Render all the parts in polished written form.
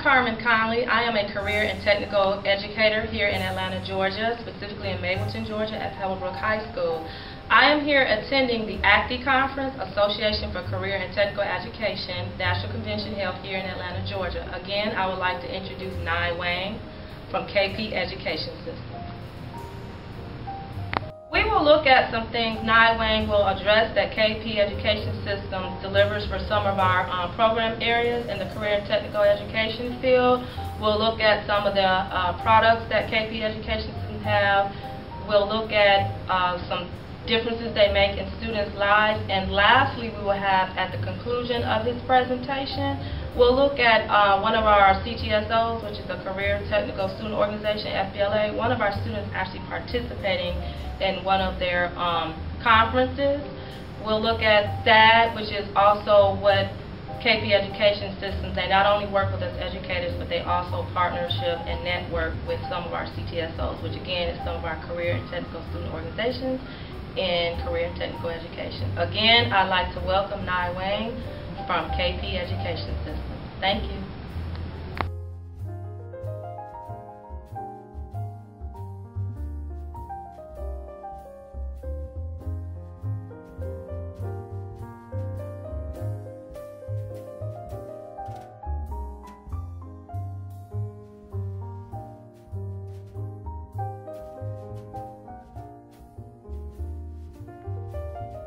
Carmen Conley. I am a career and technical educator here in Atlanta, Georgia, specifically in Mableton, Georgia at Pebblebrook High School. I am here attending the ACTE Conference, Association for Career and Technical Education, National Convention held here in Atlanta, Georgia. Again, I would like to introduce Nye Wang from KP Education System. We will look at some things Nye Wang will address that KP Education System delivers for some of our program areas in the career and technical education field. We'll look at some of the products that KP Education System have. We'll look at some differences they make in students' lives. And lastly, we will have, at the conclusion of his presentation, we'll look at one of our CTSOs, which is a Career Technical Student Organization, FBLA. One of our students actually participating in one of their conferences. We'll look at that, which is also what KP Education Systems, they not only work with us educators, but they also partnership and network with some of our CTSOs, which again is some of our career and technical student organizations in career and technical education. Again, I'd like to welcome Nye Wang from KP Education Systems. Thank you.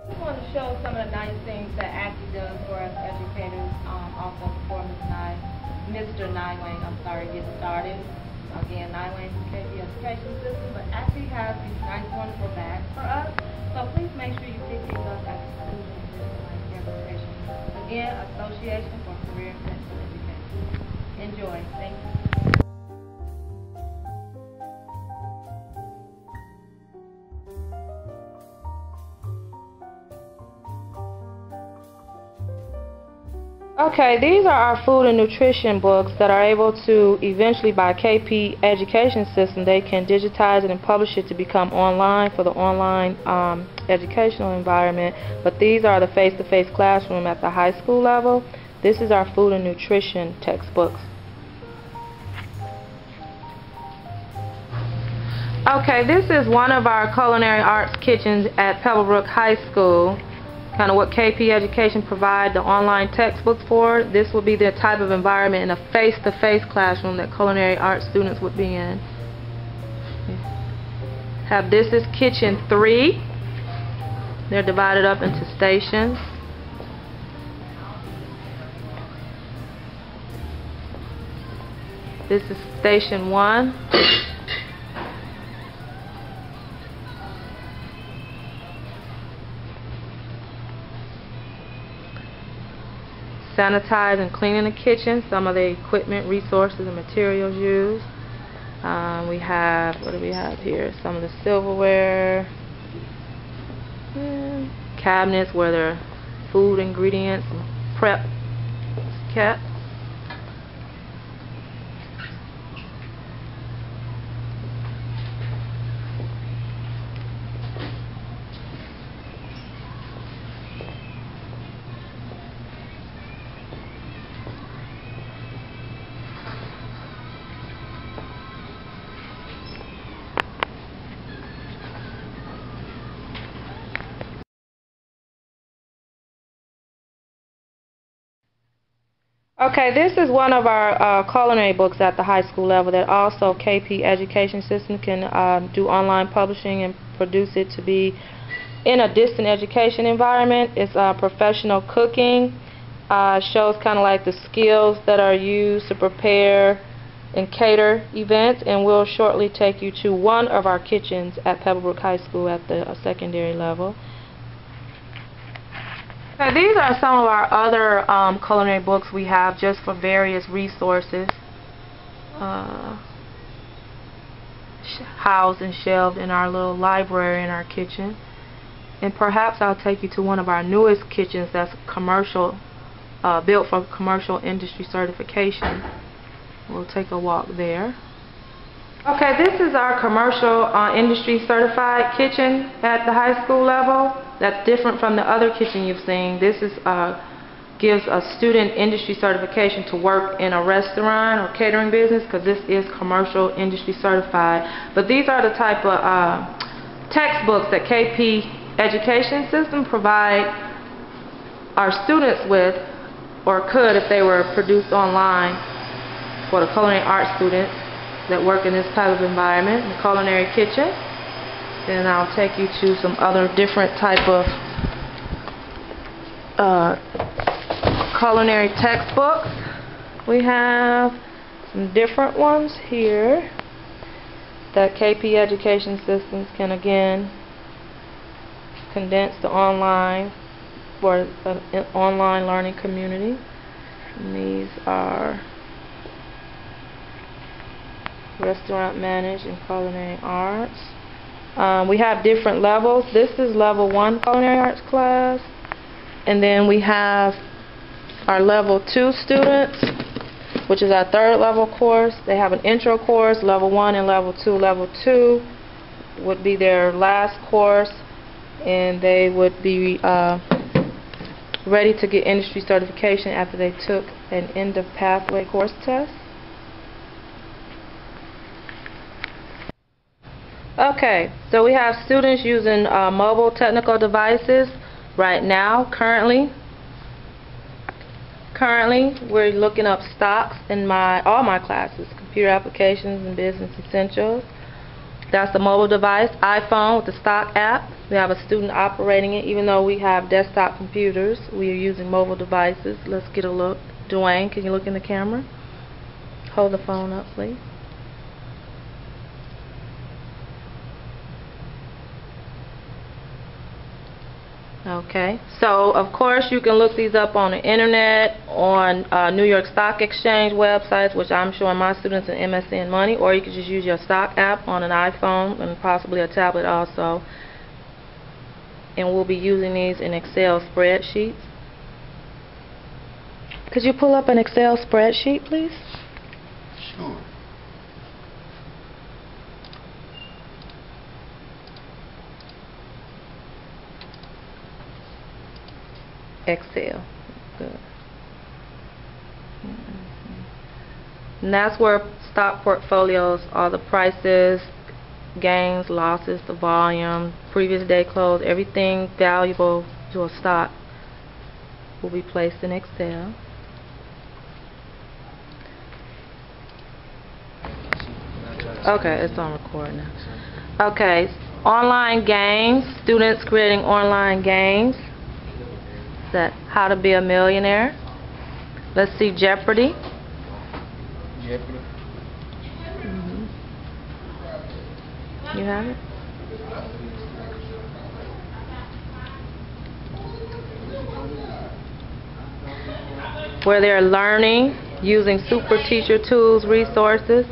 I want to show some of the nice things that ACTE does for us educators. Also before Mr. Nye Wang, get started. Again, Nye Wang from KP Education System, but ACTE has these nice wonderful bags for us. So please make sure you pick these up at the conclusion of this demonstration. Again, Association for Career and Technical Education. Enjoy. Thank you. Okay, these are our food and nutrition books that are able to eventually, by KP Education System, they can digitize it and publish it to become online for the online educational environment. But these are the face-to-face classroom at the high school level. This is our food and nutrition textbooks. Okay, this is one of our culinary arts kitchens at Pebblebrook High School. Kind of what KP Education provide the online textbooks for. This would be the type of environment in a face-to-face classroom that culinary arts students would be in. This is Kitchen 3. They're divided up into stations. This is Station 1. Sanitize and cleaning the kitchen, some of the equipment, resources, and materials used. We have, what do we have here? Some of the silverware, cabinets where their food ingredients and prep is kept. Okay, this is one of our culinary books at the high school level that also KP Education System can do online publishing and produce it to be in a distant education environment. It's professional cooking, shows kind of like the skills that are used to prepare and cater events, and we'll shortly take you to one of our kitchens at Pebblebrook High School at the secondary level. Now, these are some of our other culinary books we have just for various resources housed and shelved in our little library in our kitchen. And perhaps I'll take you to one of our newest kitchens that's commercial, built for commercial industry certification. We'll take a walk there. Okay, this is our commercial industry certified kitchen at the high school level. That's different from the other kitchen you've seen. This is gives a student industry certification to work in a restaurant or catering business, because this is commercial industry certified. But these are the type of textbooks that KP Education System provide our students with, or could if they were produced online for the culinary arts students that work in this type of environment, the culinary kitchen. Then I'll take you to some other different type of culinary textbooks. We have some different ones here that KP Education Systems can again condense to online for an online learning community. And these are Restaurant Managed and Culinary Arts. We have different levels. This is level 1 culinary arts class, and then we have our level 2 students, which is our 3rd level course. They have an intro course, level 1 and level 2. Level 2 would be their last course, and they would be ready to get industry certification after they took an end of pathway course test. Okay, so we have students using mobile technical devices right now. Currently we're looking up stocks in all my classes, computer applications and business essentials. That's the mobile device, iPhone with the stock app. We have a student operating it. Even though we have desktop computers, we are using mobile devices. Let's get a look. Dwayne, can you look in the camera? Hold the phone up, please. Okay, so of course you can look these up on the internet, on New York Stock Exchange websites, which I'm showing my students in MSN Money, or you can just use your stock app on an iPhone and possibly a tablet also. And we'll be using these in Excel spreadsheets. Could you pull up an Excel spreadsheet, please? Sure. Excel. Good. And that's where stock portfolios, all the prices, gains, losses, the volume, previous day close, everything valuable to a stock will be placed in Excel. Okay, it's on record now. Okay, online games, students creating online games. That How to Be a Millionaire. Let's see, Jeopardy. Jeopardy. You have it? Where they're learning using super teacher tools, resources.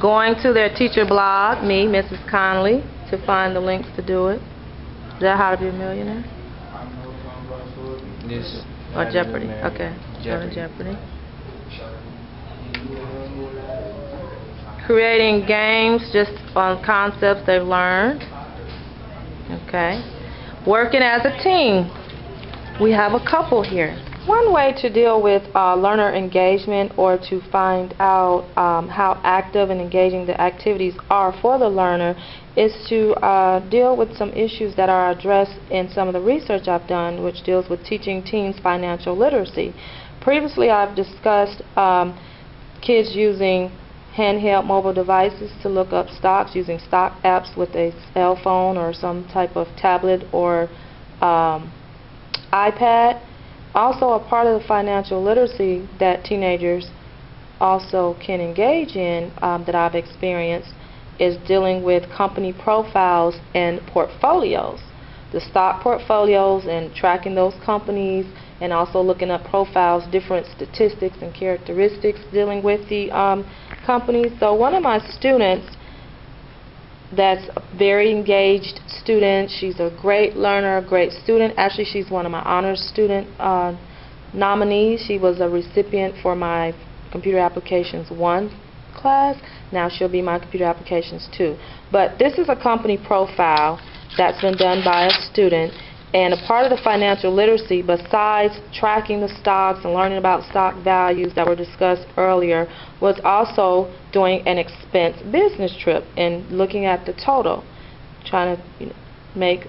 Going to their teacher blog, me, Mrs. Conley, to find the links to do it. Is that How to Be a Millionaire? This. Or Jeopardy? Okay. Jeopardy. Jeopardy. Creating games just on concepts they've learned. Okay. Working as a team. We have a couple here. One way to deal with learner engagement, or to find out how active and engaging the activities are for the learner, is to deal with some issues that are addressed in some of the research I've done, which deals with teaching teens financial literacy. Previously I've discussed kids using handheld mobile devices to look up stocks, using stock apps with a cell phone or some type of tablet or iPad. Also, a part of the financial literacy that teenagers also can engage in, that I've experienced, is dealing with company profiles and portfolios. The stock portfolios and tracking those companies, and also looking up profiles, different statistics and characteristics dealing with the companies. So one of my students that's a very engaged student, she's a great learner, a great student. Actually, she's one of my honors student nominees. She was a recipient for my Computer Applications 1 class. Now she'll be my Computer Applications 2. But this is a company profile that's been done by a student, And a part of the financial literacy, besides tracking the stocks and learning about stock values that were discussed earlier, was also doing an expense business trip and looking at the total, trying to make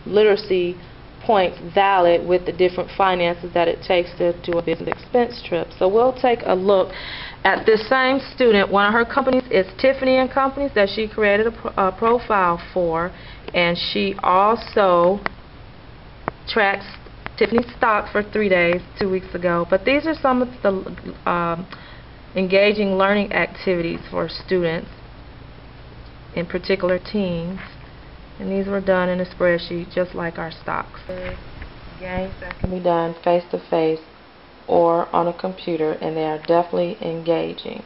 literacy points valid with the different finances that it takes to do a business expense trip. So we'll take a look at this same student. One of her companies is Tiffany & Companies that she created a profile for, and she also tracks Tiffany stock for 3 days 2 weeks ago. But these are some of the engaging learning activities for students, in particular teens, and these were done in a spreadsheet just like our stocks. Games that can be done face to face or on a computer, and they are definitely engaging.